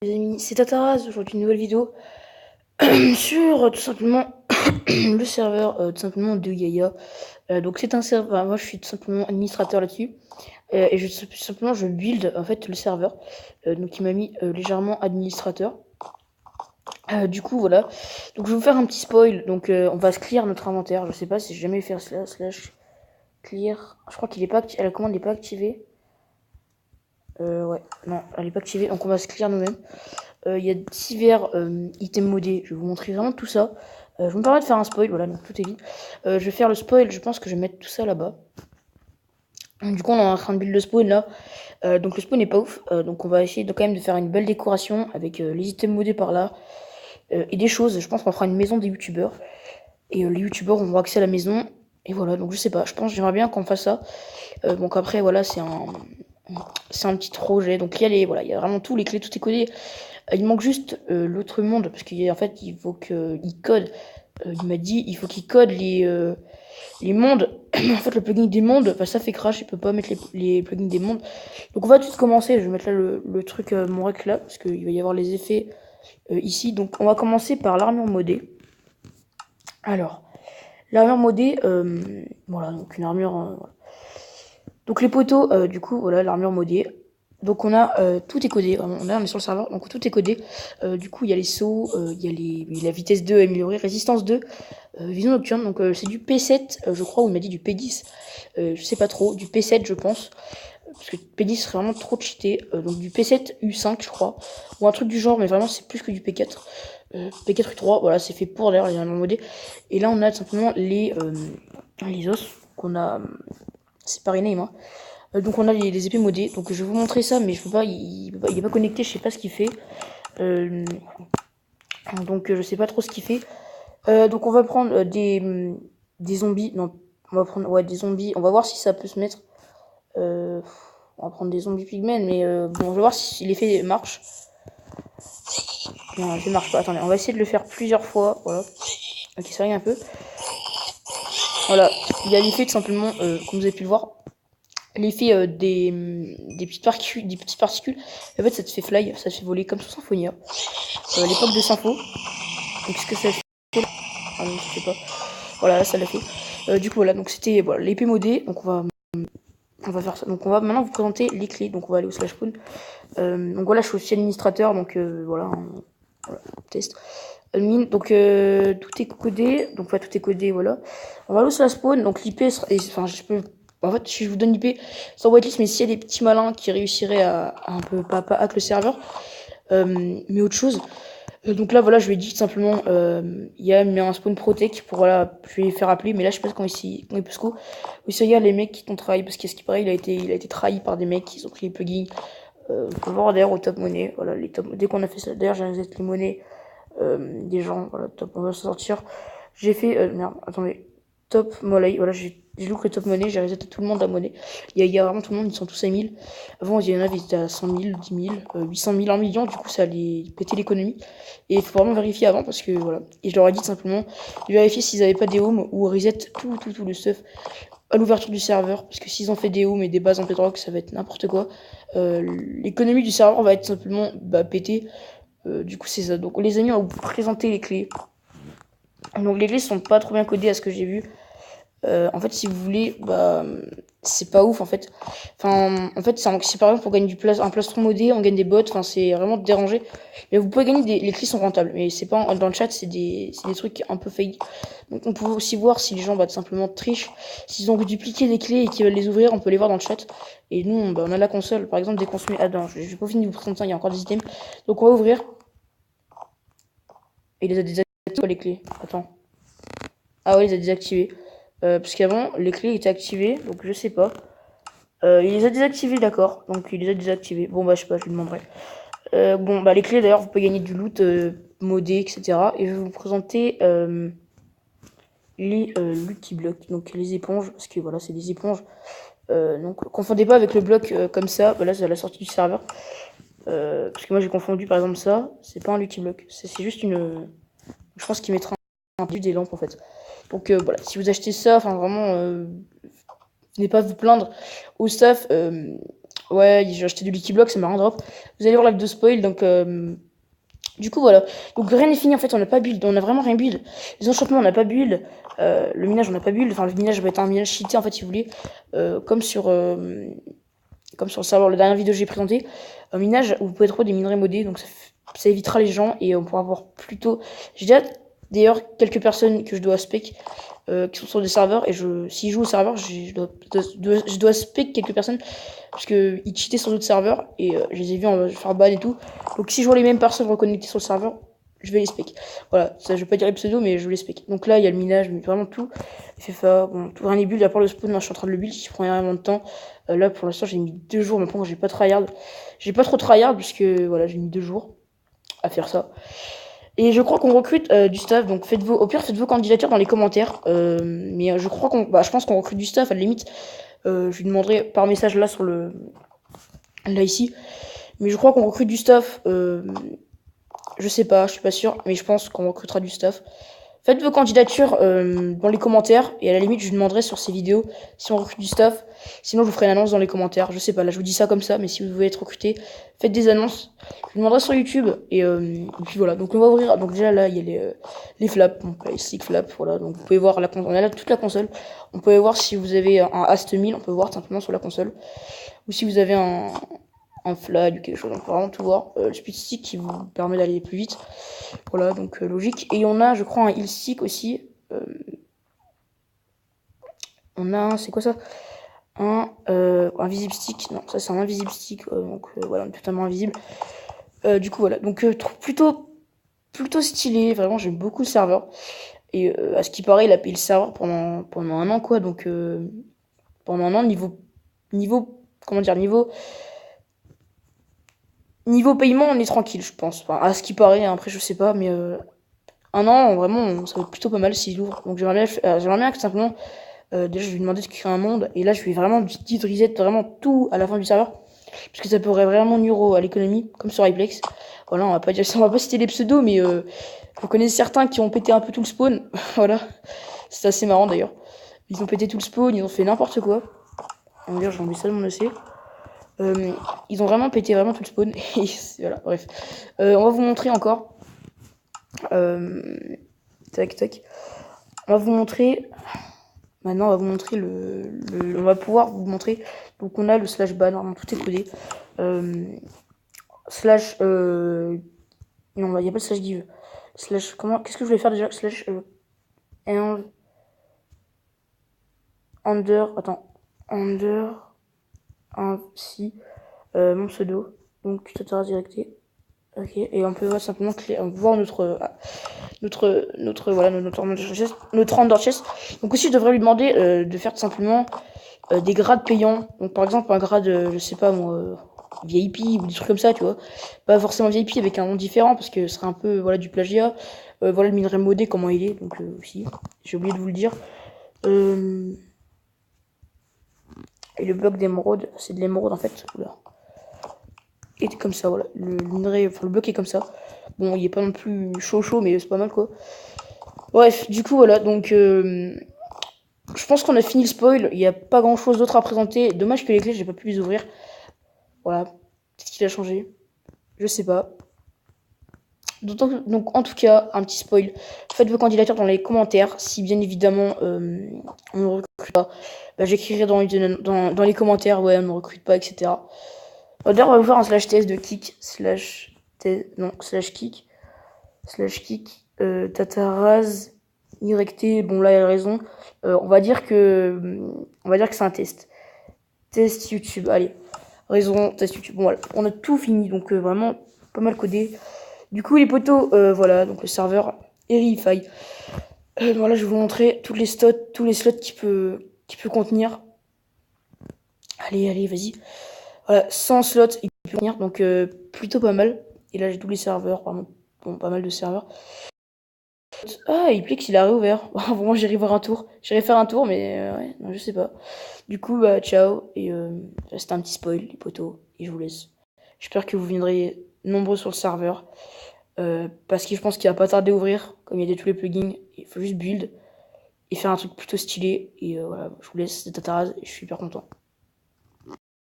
Les amis, c'est Tataraz, aujourd'hui une nouvelle vidéo sur tout simplement le serveur tout simplement de Yaya. Donc c'est un serveur, moi je suis tout simplement administrateur là-dessus et tout simplement je build en fait le serveur. Donc il m'a mis légèrement administrateur. Du coup voilà, donc je vais vous faire un petit spoil. Donc on va se clear notre inventaire. Je sais pas si j'ai jamais fait slash clear. Je crois qu'il est pas la commande n'est pas activée. Ouais, non, elle est pas activée, donc on va se clear nous-mêmes. Il y a divers items modés, je vais vous montrer vraiment tout ça. Je me permets de faire un spoil, voilà, donc tout est vide. Je vais faire le spoil, je pense que je vais mettre tout ça là-bas. Du coup, on est en train de build le spawn là. Donc le spawn n'est pas ouf, donc on va essayer quand même de faire une belle décoration avec les items modés par là. Et des choses, je pense qu'on fera une maison des youtubeurs. Et les youtubeurs auront accès à la maison. Et voilà, donc je sais pas, je pense j'aimerais bien qu'on fasse ça. Donc après, voilà, c'est un petit projet. Donc il y a vraiment tout, les clés, tout est codé. Il manque juste l'autre monde, parce qu'en fait, il faut qu'il code. Il m'a dit, il faut qu'il code les mondes. En fait, le plugin des mondes, bah, ça fait crash, il peut pas mettre les plugins des mondes. Donc on va tout de suite commencer, je vais mettre là le truc, mon rec là, parce qu'il va y avoir les effets ici. Donc on va commencer par l'armure modée. Alors, l'armure modée, voilà, donc une armure... voilà. Donc les poteaux, du coup, voilà, l'armure modée. Donc on a tout est codé, on est sur le serveur, donc tout est codé. Du coup il y a les sauts, il y a la vitesse 2 améliorée, résistance 2, vision nocturne, donc c'est du P7 je crois, ou il m'a dit du P10, je sais pas trop, du P7 je pense, parce que P10 serait vraiment trop cheaté, donc du P7 U5 je crois, ou un truc du genre, mais vraiment c'est plus que du P4. P4 U3, voilà, c'est fait pour d'ailleurs les armes modées. Et là on a tout simplement les os qu'on a séparés name, hein. Donc on a les épées modées, donc je vais vous montrer ça, mais je peux pas, il est pas connecté, je sais pas ce qu'il fait. Donc je sais pas trop ce qu'il fait. Donc on va prendre des zombies, non, on va prendre des zombies, on va voir si ça peut se mettre. On va prendre des zombies pigmen, mais bon, je vais voir si l'effet marche. Non, l'effet marche pas, attendez, on va essayer de le faire plusieurs fois, voilà. Ok, ça règle un peu. Voilà, il y a l'effet tout simplement, comme vous avez pu le voir. L'effet des petites particules, en fait ça te fait fly, ça te fait voler comme sur Symphonia. À l'époque de Sympho. Donc qu'est-ce que ça fait? Ah non, je sais pas. Voilà, ça l'a fait. Du coup voilà, donc c'était voilà, l'épée modée. Donc on va faire ça. Donc on va maintenant vous présenter les clés. Donc on va aller au slash spawn. Donc voilà, je suis aussi administrateur, donc voilà, voilà, test. Admin, donc tout est codé. Donc tout est codé, voilà. On va aller au slash spawn. Donc l'IP, enfin je peux. En fait, si je vous donne l'IP, c'est en whitelist, mais s'il y a des petits malins qui réussiraient à un peu pas hack le serveur, mais autre chose. Donc là, voilà, je lui ai dit tout simplement, il y a mis un spawn protect pour, voilà, je vais faire appeler, mais là, je sais pas comment il peut se coup. Oui, ça y est, les mecs qui t'ont trahi, parce qu'à ce qui paraît, il a été trahi par des mecs qui ont pris les plugins. On peut voir d'ailleurs au top monnaie, voilà, dès qu'on a fait ça, d'ailleurs, j'ai reset les monnaies des gens, voilà, top, on va se sortir. J'ai fait, merde, attendez, top monnaie, voilà, j'ai look le top monnaie, j'ai reset tout le monde la monnaie. Il y a vraiment tout le monde, ils sont tous à 1000. Avant, il y en avait, ils étaient à 100 000, 10 000, 800 000, 1 million, du coup, ça allait péter l'économie. Et il faut vraiment vérifier avant, parce que, voilà. Et je leur ai dit simplement, de vérifier s'ils avaient pas des homes ou reset tout le stuff à l'ouverture du serveur, parce que s'ils ont fait des homes et des bases en bedrock, ça va être n'importe quoi. L'économie du serveur va être simplement pétée. Du coup, c'est ça. Donc, les amis, on va vous présenter les clés. Donc, les clés sont pas trop bien codées à ce que j'ai vu. En fait, si vous voulez, c'est pas ouf en fait. Enfin, en fait, c'est par exemple pour gagner un plastron modé, on gagne des bots. Enfin, c'est vraiment dérangé. Mais vous pouvez gagner les clés sont rentables. Mais c'est pas dans le chat, c'est des trucs un peu fake. Donc, on peut aussi voir si les gens tout simplement trichent. S'ils ont dupliqué des clés et qu'ils veulent les ouvrir, on peut les voir dans le chat. Et nous, on a la console. Par exemple, des consommer. Ah non, je vais pas finir de vous présenter ça. Il y a encore des items. Donc, on va ouvrir. Et il les a désactivés les clés. Attends. Ah ouais, il les a désactivés. Parce qu'avant, les clés étaient activées, donc je sais pas. Il les a désactivées, d'accord. Donc il les a désactivées. Bon, je sais pas, je lui demanderai. Les clés, d'ailleurs, vous pouvez gagner du loot modé, etc. Et je vais vous présenter les Lucky Blocks, donc les éponges, parce que voilà, c'est des éponges. Donc confondez pas avec le bloc comme ça. Là, c'est à la sortie du serveur. Parce que moi, j'ai confondu, par exemple, ça. C'est pas un Lucky Block. C'est juste une... Je pense qu'il mettra un peu des lampes, en fait. Donc voilà, si vous achetez ça, enfin vraiment, venez pas vous plaindre au staff. Ouais, j'ai acheté du Licky Block, ça m'a rien drop. Vous allez voir la vidéo spoil, donc du coup voilà. Donc rien n'est fini en fait, on n'a pas build, on a vraiment rien build. Les enchantements on n'a pas build, le minage on n'a pas build, enfin le minage va être un minage cheaté en fait si vous voulez, comme sur le serveur, la dernière vidéo que j'ai présenté. Un minage où vous pouvez trouver des minerais modés, donc ça évitera les gens et on pourra avoir plutôt. J'ai déjà d'ailleurs quelques personnes que je dois spec qui sont sur des serveurs et s'ils jouent au serveur, je dois spec quelques personnes parce que ils cheataient sur d'autres serveurs et je les ai vus en faire ban et tout. Donc si je vois les mêmes personnes reconnectées sur le serveur, je vais les spec. Voilà, ça je vais pas dire les pseudos mais je les spec. Donc là il y a le minage, mais vraiment tout. FFA, bon, tout rien n'est build à part le spawn, moi je suis en train de le build qui prend énormément de temps. Là pour l'instant j'ai mis 2 jours, maintenant j'ai pas tryhard. J'ai pas trop tryhard puisque voilà j'ai mis 2 jours à faire ça. Et je crois qu'on recrute du staff, donc au pire faites vos candidatures dans les commentaires. Mais je crois je pense qu'on recrute du staff à la limite. Je lui demanderai par message là là ici. Mais je crois qu'on recrute du staff. Je sais pas, je suis pas sûr, mais je pense qu'on recrutera du staff. Faites vos candidatures dans les commentaires et à la limite je vous demanderai sur ces vidéos si on recrute du staff. Sinon je vous ferai une annonce dans les commentaires. Je sais pas, là je vous dis ça comme ça, mais si vous voulez être recruté, faites des annonces. Je vous demanderai sur YouTube et puis voilà. Donc on va ouvrir. Donc déjà là il y a les flaps, donc les stick flaps, voilà. Donc vous pouvez voir on a là toute la console. On peut voir si vous avez un Ast 1000, on peut voir simplement sur la console. Ou si vous avez un flag ou quelque chose, on peut vraiment tout voir. Le speed stick qui vous permet d'aller plus vite. Voilà, donc logique. Et on a, je crois, un heal stick aussi. On a, c'est quoi ça? Un visible stick. Non, ça c'est un invisible stick. Donc voilà, on est totalement invisible. Du coup, voilà. Donc plutôt stylé. Vraiment, j'aime beaucoup le serveur. Et à ce qui paraît, il a payé le serveur pendant un an, quoi. Donc pendant un an, comment dire, niveau paiement, on est tranquille, je pense. Enfin, à ce qui paraît, hein, après, je sais pas, mais un an, vraiment, ça va être plutôt pas mal s'il ouvre. Donc j'aimerais bien que simplement, déjà, je vais lui demander de créer un monde, et là, je vais vraiment dit reset vraiment tout à la fin du serveur, parce que ça pourrait vraiment nuire à l'économie, comme sur Hyplex. Voilà, on va pas citer les pseudos, mais vous connaissez certains qui ont pété un peu tout le spawn. Voilà, c'est assez marrant d'ailleurs. Ils ont pété tout le spawn, ils ont fait n'importe quoi. On va dire, j'ai envie ça de mon AC. Ils ont vraiment pété vraiment tout le spawn. Voilà, bref. On va vous montrer encore. Tac, tac. On va vous montrer. Maintenant, on va vous montrer on va pouvoir vous montrer. Donc, on a le slash ban. Normalement, tout est codé. Slash. Non, il n'y a pas de slash give. Slash. Qu'est-ce que je voulais faire déjà? Slash. Under. Attends. Under. Si. Mon pseudo. Donc, Tata directé. Ok. Et on peut voir simplement voir notre render chest. Donc aussi je devrais lui demander de faire tout simplement des grades payants. Donc par exemple un grade je sais pas moi VIP ou des trucs comme ça, tu vois. Pas forcément VIP avec un nom différent parce que ce serait un peu voilà du plagiat. Voilà le minerai modé comment il est, donc aussi j'ai oublié de vous le dire. Et le bloc d'émeraude, c'est de l'émeraude en fait. Oula. Et comme ça, voilà. Le bloc est comme ça. Bon, il est pas non plus chaud, mais c'est pas mal quoi. Bref, du coup, voilà. Donc, je pense qu'on a fini le spoil. Il n'y a pas grand chose d'autre à présenter. Dommage que les clés, j'ai pas pu les ouvrir. Voilà. Peut-être qu'il a changé. Je sais pas. Donc, en tout cas, un petit spoil. Faites vos candidatures dans les commentaires. Si bien évidemment, on ne recrute pas, bah, j'écrirai dans les commentaires, ouais, on ne recrute pas, etc. D'ailleurs, on va vous faire un slash test de kick. Slash kick. Tataraz. YT. Bon, là, il a raison. On va dire que c'est un test. Test YouTube. Allez. Raison, test YouTube. Bon, voilà. On a tout fini. Donc, vraiment, pas mal codé. Du coup, les poteaux, voilà. Donc, le serveur Erify. Voilà, je vais vous montrer tous les slots qu'il peut contenir. Allez, vas-y. Voilà, 100 slots, il peut contenir. Donc, plutôt pas mal. Et là, j'ai tous les serveurs. Pardon. Bon, pas mal de serveurs. Ah, Iplex, il a réouvert. Bon, moi, j'irai voir un tour. J'irai faire un tour, mais ouais, non, je sais pas. Du coup, bah, ciao. Et c'était un petit spoil, les potos. Et je vous laisse. J'espère que vous viendrez nombreux sur le serveur. Parce que je pense qu'il va pas tarder à ouvrir. Comme il y a tous les plugins, il faut juste build. Et faire un truc plutôt stylé. Et voilà, je vous laisse. C'était Tataraz. Et je suis hyper content.